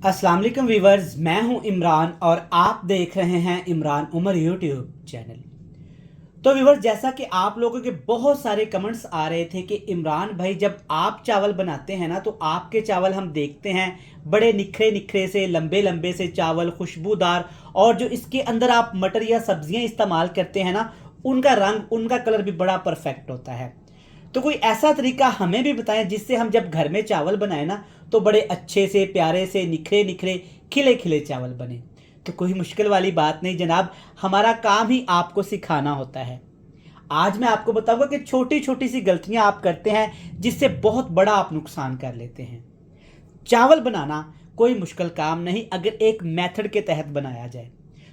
अस्सलाम वालेकुम वीवर्स, मैं हूं इमरान और आप देख रहे हैं इमरान उमर यूट्यूब चैनल। तो वीवर्स, जैसा कि आप लोगों के बहुत सारे कमेंट्स आ रहे थे कि इमरान भाई जब आप चावल बनाते हैं ना तो आपके चावल हम देखते हैं बड़े निखरे निखरे से लंबे लंबे से चावल खुशबूदार, और जो इसके अंदर आप मटर या सब्जियां इस्तेमाल करते हैं ना उनका रंग उनका कलर भी बड़ा परफेक्ट होता है। तो कोई ऐसा तरीका हमें भी बताएं जिससे हम जब घर में चावल बनाए ना तो बड़े अच्छे से प्यारे से निखरे निखरे खिले खिले चावल बने। तो कोई मुश्किल वाली बात नहीं जनाब, हमारा काम ही आपको सिखाना होता है। आज मैं आपको बताऊंगा कि छोटी छोटी सी गलतियां आप करते हैं जिससे बहुत बड़ा आप नुकसान कर लेते हैं। चावल बनाना कोई मुश्किल काम नहीं अगर एक मेथड के तहत बनाया जाए।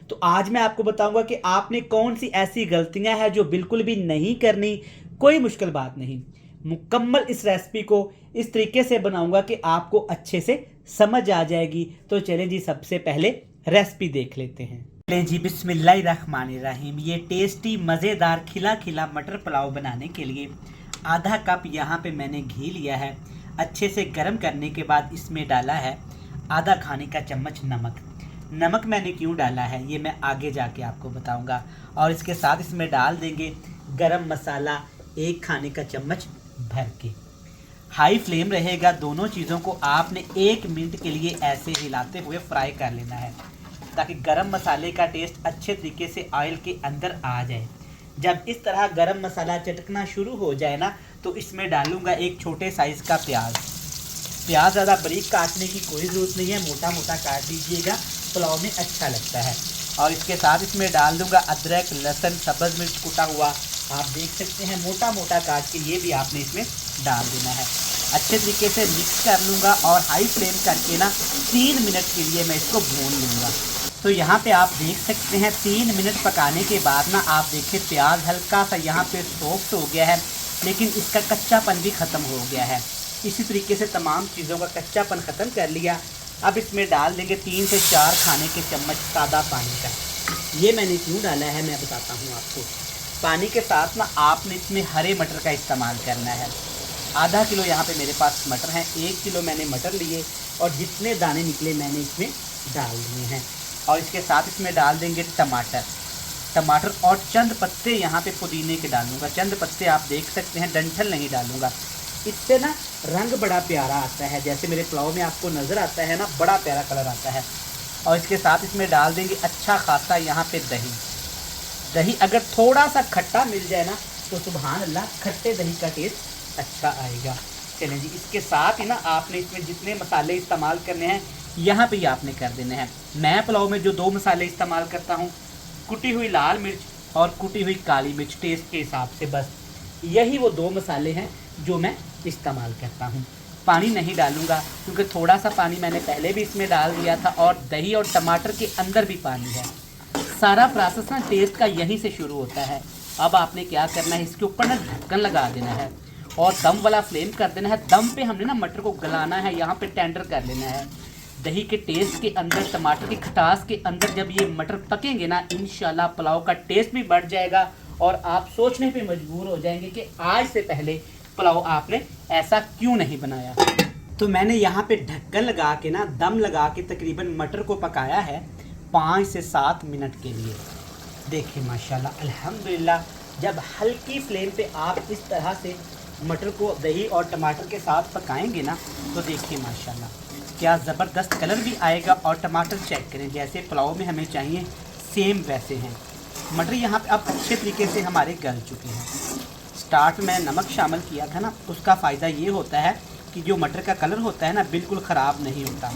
तो आज मैं आपको बताऊंगा कि आपने कौन सी ऐसी गलतियां हैं जो बिल्कुल भी नहीं करनी। कोई मुश्किल बात नहीं, मुकम्मल इस रेसिपी को इस तरीके से बनाऊंगा कि आपको अच्छे से समझ आ जाएगी। तो चलें जी, सबसे पहले रेसिपी देख लेते हैं। चलें जी, बिस्मिल्लाहिर्रहमानिर्रहीम। ये टेस्टी मज़ेदार खिला खिला मटर पुलाव बनाने के लिए आधा कप यहाँ पे मैंने घी लिया है। अच्छे से गर्म करने के बाद इसमें डाला है आधा खाने का चम्मच नमक। नमक मैंने क्यों डाला है ये मैं आगे जाके आपको बताऊंगा। और इसके साथ इसमें डाल देंगे गरम मसाला 1 खाने का चम्मच भर के। हाई फ्लेम रहेगा। दोनों चीज़ों को आपने 1 मिनट के लिए ऐसे हिलाते हुए फ्राई कर लेना है ताकि गरम मसाले का टेस्ट अच्छे तरीके से ऑयल के अंदर आ जाए। जब इस तरह गरम मसाला चटकना शुरू हो जाए ना तो इसमें डालूंगा एक छोटे साइज़ का प्याज। प्याज ज़्यादा बारीक काटने की कोई ज़रूरत नहीं है, मोटा मोटा काट दीजिएगा, पुलाव में अच्छा लगता है। और इसके साथ इसमें डाल दूंगा अदरक लहसुन सब्ज़ मिर्च कुटा हुआ। आप देख सकते हैं मोटा मोटा काट के ये भी आपने इसमें डाल देना है। अच्छे तरीके से मिक्स कर लूँगा और हाई फ्लेम करके ना 3 मिनट के लिए मैं इसको भून लूँगा। तो यहाँ पे आप देख सकते हैं 3 मिनट पकाने के बाद ना आप देखिए प्याज हल्का सा यहाँ पे सॉफ्ट हो गया है, लेकिन इसका कच्चापन भी ख़त्म हो गया है। इसी तरीके से तमाम चीज़ों का कच्चापन ख़त्म कर लिया। अब इसमें डाल देंगे 3 से 4 खाने के चम्मच सादा पानी का। ये मैंने क्यों डाला है मैं बताता हूँ आपको। पानी के साथ ना आपने इसमें हरे मटर का इस्तेमाल करना है। आधा किलो यहाँ पे मेरे पास मटर हैं, 1 किलो मैंने मटर लिए और जितने दाने निकले मैंने इसमें डाल दिए हैं। और इसके साथ इसमें डाल देंगे टमाटर और चंद पत्ते यहाँ पे पुदीने के डालूंगा। चंद पत्ते आप देख सकते हैं, डंठल नहीं डालूंगा। इससे ना रंग बड़ा प्यारा आता है, जैसे मेरे पुलाव में आपको नज़र आता है ना, बड़ा प्यारा कलर आता है। और इसके साथ इसमें डाल देंगे अच्छा खासा यहाँ पे दही अगर थोड़ा सा खट्टा मिल जाए ना तो सुभान अल्लाह, खट्टे दही का टेस्ट अच्छा आएगा। चलें जी, इसके साथ ही ना आपने इसमें जितने मसाले इस्तेमाल करने हैं यहाँ पे ही आपने कर देने हैं। मैं पुलाव में जो 2 मसाले इस्तेमाल करता हूँ, कुटी हुई लाल मिर्च और कुटी हुई काली मिर्च टेस्ट के हिसाब से, बस यही वो 2 मसाले हैं जो मैं इस्तेमाल करता हूँ। पानी नहीं डालूंगा क्योंकि थोड़ा सा पानी मैंने पहले भी इसमें डाल दिया था और दही और टमाटर के अंदर भी पानी है। सारा प्रोसेस ना टेस्ट का यहीं से शुरू होता है। अब आपने क्या करना है, इसके ऊपर ना ढक्कन लगा देना है और दम वाला फ्लेम कर देना है। दम पे हमने ना मटर को गलाना है, यहाँ पे टेंडर कर लेना है। दही के टेस्ट के अंदर, टमाटर की खटास के अंदर जब ये मटर पकेंगे ना, इंशाल्लाह पुलाव का टेस्ट भी बढ़ जाएगा और आप सोचने पे मजबूर हो जाएंगे कि आज से पहले पुलाव आपने ऐसा क्यों नहीं बनाया। तो मैंने यहाँ पे ढक्कन लगा के ना दम लगा के तकरीबन मटर को पकाया है 5 से 7 मिनट के लिए। देखिए माशाल्लाह अल्हम्दुलिल्लाह, जब हल्की फ्लेम पे आप इस तरह से मटर को दही और टमाटर के साथ पकाएंगे ना तो देखिए माशाल्लाह क्या ज़बरदस्त कलर भी आएगा। और टमाटर चेक करें, जैसे पुलाव में हमें चाहिए सेम वैसे हैं। मटर यहाँ पे अब अच्छे तरीके से हमारे गल चुके हैं। स्टार्ट में नमक शामिल किया था ना, उसका फ़ायदा ये होता है कि जो मटर का कलर होता है ना बिल्कुल ख़राब नहीं होता।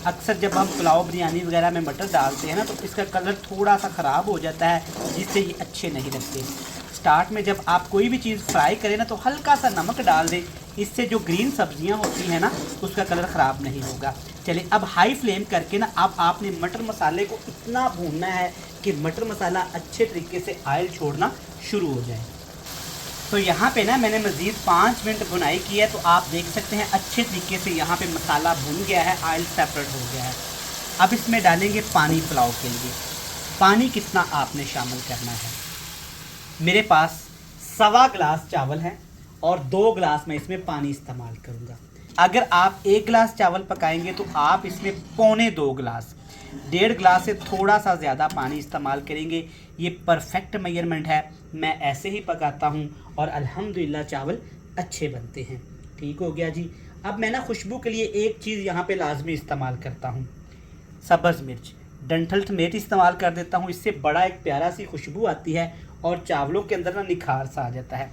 अक्सर जब हम पुलाव बिरयानी वगैरह में मटर डालते हैं ना तो इसका कलर थोड़ा सा ख़राब हो जाता है, जिससे ये अच्छे नहीं लगते। स्टार्ट में जब आप कोई भी चीज़ फ्राई करें ना तो हल्का सा नमक डाल दें, इससे जो ग्रीन सब्जियां होती हैं ना उसका कलर ख़राब नहीं होगा। चलिए, अब हाई फ्लेम करके ना अब आपने मटर मसाले को इतना भूनना है कि मटर मसाला अच्छे तरीके से ऑयल छोड़ना शुरू हो जाए। तो यहाँ पे ना मैंने मज़ीद 5 मिनट भुनाई की है, तो आप देख सकते हैं अच्छे तरीके से यहाँ पे मसाला भुन गया है, ऑयल सेपरेट हो गया है। अब इसमें डालेंगे पानी पुलाव के लिए। पानी कितना आपने शामिल करना है, मेरे पास 1.25 गिलास चावल है और 2 गिलास मैं इसमें पानी इस्तेमाल करूँगा। अगर आप 1 गिलास चावल पकाएंगे तो आप इसमें पौने 2 गिलास, 1.5 गिलास से थोड़ा सा ज़्यादा पानी इस्तेमाल करेंगे। ये परफेक्ट मेजरमेंट है। मैं ऐसे ही पकाता हूँ और अल्हम्दुलिल्लाह चावल अच्छे बनते हैं। ठीक हो गया जी। अब मैं ना खुशबू के लिए एक चीज़ यहाँ पे लाजमी इस्तेमाल करता हूँ, सब्ज़ मिर्च, डंठल मिर्च इस्तेमाल कर देता हूँ। इससे बड़ा एक प्यारा सी खुशबू आती है और चावलों के अंदर ना निखार सा आ जाता है।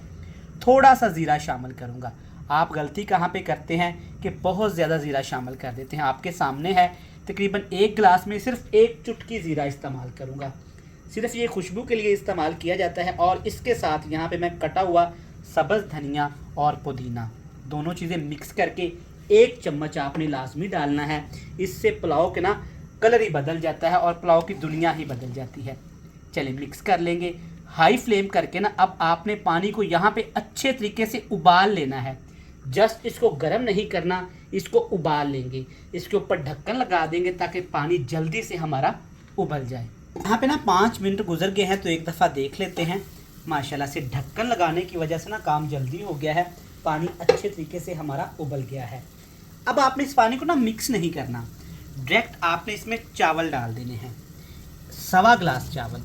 थोड़ा सा ज़ीरा शामिल करूँगा। आप गलती कहाँ पे करते हैं कि बहुत ज़्यादा ज़ीरा शामिल कर देते हैं। आपके सामने है तकरीबन 1 गिलास में सिर्फ 1 चुटकी ज़ीरा इस्तेमाल करूँगा। सिर्फ ये खुशबू के लिए इस्तेमाल किया जाता है। और इसके साथ यहाँ पे मैं कटा हुआ सब्ज़ धनिया और पुदीना दोनों चीज़ें मिक्स करके 1 चम्मच आपने लाजमी डालना है। इससे पुलाव के ना कलर ही बदल जाता है और पुलाव की दुनिया ही बदल जाती है। चलिए मिक्स कर लेंगे हाई फ्लेम करके ना। अब आपने पानी को यहाँ पे अच्छे तरीके से उबाल लेना है। जस्ट इसको गर्म नहीं करना, इसको उबाल लेंगे। इसके ऊपर ढक्कन लगा देंगे ताकि पानी जल्दी से हमारा उबल जाए। यहाँ पे ना 5 मिनट गुजर गए हैं तो एक दफ़ा देख लेते हैं। माशाल्लाह से ढक्कन लगाने की वजह से ना काम जल्दी हो गया है। पानी अच्छे तरीके से हमारा उबल गया है। अब आपने इस पानी को ना मिक्स नहीं करना, डायरेक्ट आपने इसमें चावल डाल देने हैं। 1.25 गिलास चावल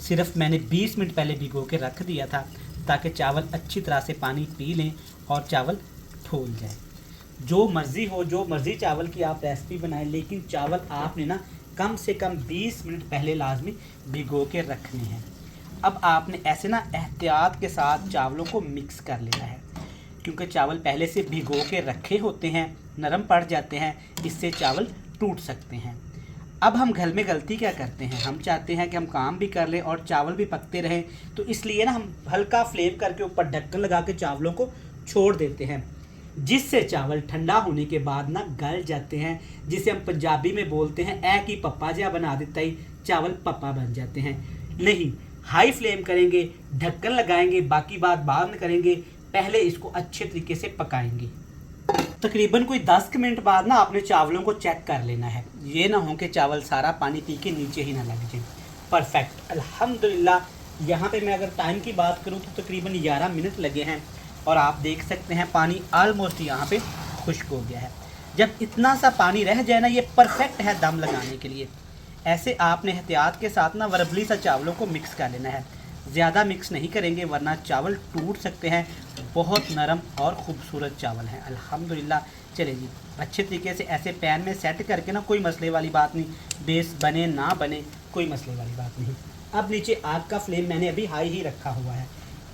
सिर्फ मैंने 20 मिनट पहले भिगो के रख दिया था ताकि चावल अच्छी तरह से पानी पी लें और चावल फूल जाए। जो मर्ज़ी हो, जो मर्ज़ी चावल की आप रेसिपी बनाएं, लेकिन चावल आपने ना कम से कम 20 मिनट पहले लाजमी भिगो के रखने हैं। अब आपने ऐसे ना एहतियात के साथ चावलों को मिक्स कर लेना है, क्योंकि चावल पहले से भिगो के रखे होते हैं, नरम पड़ जाते हैं, इससे चावल टूट सकते हैं। अब हम घर में गलती क्या करते हैं, हम चाहते हैं कि हम काम भी कर लें और चावल भी पकते रहें, तो इसलिए ना हम हल्का फ्लेम करके ऊपर ढक्कन लगा के चावलों को छोड़ देते हैं, जिससे चावल ठंडा होने के बाद ना गल जाते हैं, जिसे हम पंजाबी में बोलते हैं ऐ की पप्पा जा बना देता ही चावल पप्पा बन जाते हैं। नहीं, हाई फ्लेम करेंगे, ढक्कन लगाएंगे, बाकी बात बाद में करेंगे, पहले इसको अच्छे तरीके से पकाएंगे। तकरीबन कोई 10 मिनट बाद ना आपने चावलों को चेक कर लेना है। ये ना हो कि चावल सारा पानी पी के नीचे ही ना लग जाए। परफेक्ट, अल्हम्दुलिल्लाह। यहाँ पे मैं अगर टाइम की बात करूँ तो तकरीबन 11 मिनट लगे हैं और आप देख सकते हैं पानी ऑलमोस्ट यहाँ पे खुश्क हो गया है। जब इतना सा पानी रह जाए ना, ये परफेक्ट है दम लगाने के लिए। ऐसे आपने एहतियात के साथ ना वरबली सा चावलों को मिक्स कर लेना है। ज़्यादा मिक्स नहीं करेंगे वरना चावल टूट सकते हैं। बहुत नरम और ख़ूबसूरत चावल हैं अल्हम्दुलिल्लाह। चलिए जी, अच्छे तरीके से ऐसे पैन में सेट करके ना, कोई मसले वाली बात नहीं, बेस बने ना बने कोई मसले वाली बात नहीं। अब नीचे आग का फ्लेम मैंने अभी हाई ही रखा हुआ है।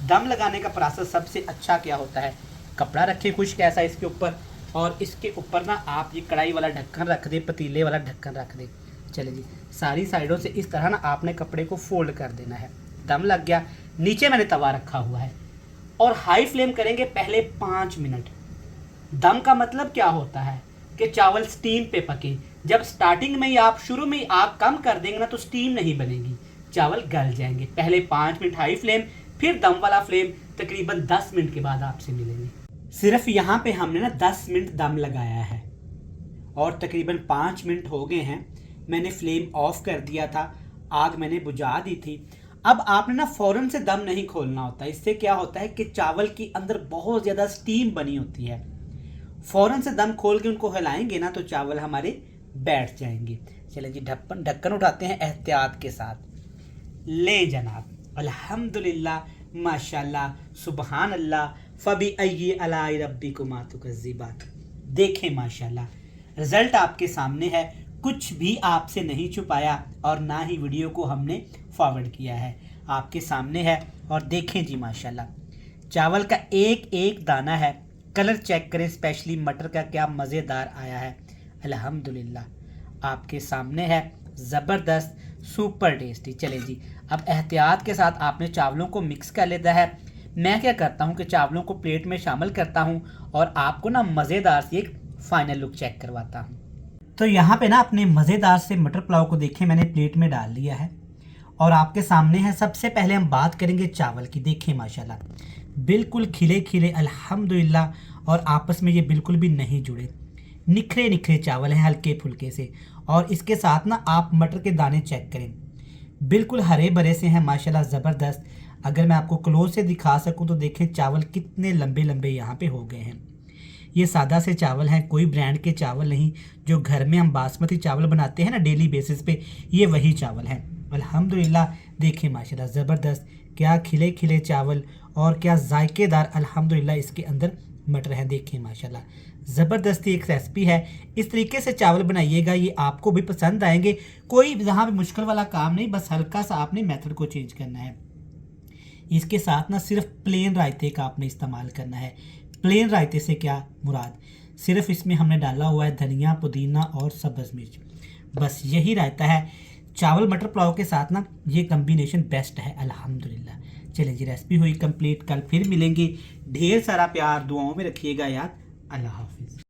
दम लगाने का प्रोसेस सबसे अच्छा क्या होता है, कपड़ा रखें खुश्क ऐसा इसके ऊपर, और इसके ऊपर ना आप ये कढ़ाई वाला ढक्कन रख दें, पतीले वाला ढक्कन रख दें। चले जी, सारी साइडों से इस तरह ना आपने कपड़े को फोल्ड कर देना है। दम लग गया। नीचे मैंने तवा रखा हुआ है और हाई फ्लेम करेंगे पहले 5 मिनट। दम का मतलब क्या होता है कि चावल स्टीम पे पके। जब स्टार्टिंग में ही आप शुरू में ही आग कम कर देंगे ना तो स्टीम नहीं बनेगी, चावल गल जाएंगे। पहले 5 मिनट हाई फ्लेम, फिर दम वाला फ्लेम। तकरीबन 10 मिनट के बाद आपसे मिलेंगे। सिर्फ यहाँ पे हमने ना 10 मिनट दम लगाया है और तकरीबन 5 मिनट हो गए हैं। मैंने फ्लेम ऑफ कर दिया था, आग मैंने बुझा दी थी। अब आपने ना फ़ौरन से दम नहीं खोलना होता। इससे क्या होता है कि चावल की अंदर बहुत ज़्यादा स्टीम बनी होती है। फ़ौरन से दम खोल के उनको हिलाएंगे ना तो चावल हमारे बैठ जाएंगे। चलें जी, ढक्कन उठाते हैं एहतियात के साथ। ले जनाब, अल्हम्दुलिल्लाह, माशाल्लाह, सुबहान अल्लाह, फ़बी अय्यि अलाई रब्बिकुमा तुकज़्ज़िबान। देखें माशाल्लाह, रिज़ल्ट आपके सामने है। कुछ भी आपसे नहीं छुपाया और ना ही वीडियो को हमने फॉरवर्ड किया है, आपके सामने है। और देखें जी माशाल्लाह, चावल का एक एक दाना है। कलर चेक करें, स्पेशली मटर का क्या मज़ेदार आया है। अल्हम्दुलिल्लाह आपके सामने है, ज़बरदस्त, सुपर टेस्टी। चले जी, अब एहतियात के साथ आपने चावलों को मिक्स कर लेता है। मैं क्या करता हूँ कि चावलों को प्लेट में शामिल करता हूँ और आपको ना मज़ेदार सी एक फ़ाइनल लुक चेक करवाता हूँ। तो यहाँ पे ना अपने मज़ेदार से मटर पुलाव को देखें, मैंने प्लेट में डाल लिया है और आपके सामने है। सबसे पहले हम बात करेंगे चावल की। देखें माशाल्लाह, बिल्कुल खिले खिले अल्हम्दुलिल्लाह, और आपस में ये बिल्कुल भी नहीं जुड़े, निखरे निखरे चावल हैं हल्के फुल्के से। और इसके साथ ना आप मटर के दाने चेक करें, बिल्कुल हरे भरे से हैं माशाल्लाह, ज़बरदस्त। अगर मैं आपको क्लोज से दिखा सकूं तो देखें चावल कितने लंबे लंबे यहाँ पे हो गए हैं। ये सादा से चावल हैं, कोई ब्रांड के चावल नहीं। जो घर में हम बासमती चावल बनाते हैं ना डेली बेसिस पे, ये वही चावल हैं। अल्हम्दुलिल्लाह देखिए माशाल्लाह ज़बरदस्त, क्या खिले खिले चावल और क्या जायकेदार अल्हम्दुलिल्लाह इसके अंदर मटर हैं। देखिए माशाल्लाह ज़बरदस्ती एक रेसिपी है। इस तरीके से चावल बनाइएगा, ये आपको भी पसंद आएंगे। कोई यहाँ पे मुश्किल वाला काम नहीं, बस हल्का सा आपने मेथड को चेंज करना है। इसके साथ ना सिर्फ प्लेन रायते का आपने इस्तेमाल करना है। प्लेन रायते से क्या मुराद, सिर्फ इसमें हमने डाला हुआ है धनिया, पुदीना और सब्ज़ मिर्च, बस यही रायता है। चावल मटर पुलाव के साथ ना ये कम्बिनेशन बेस्ट है अल्हम्दुलिल्लाह। चलिए जी, रेसिपी हुई कंप्लीट। कल फिर मिलेंगे। ढेर सारा प्यार दुआओं में रखिएगा याद। अल्लाह हाफिज़।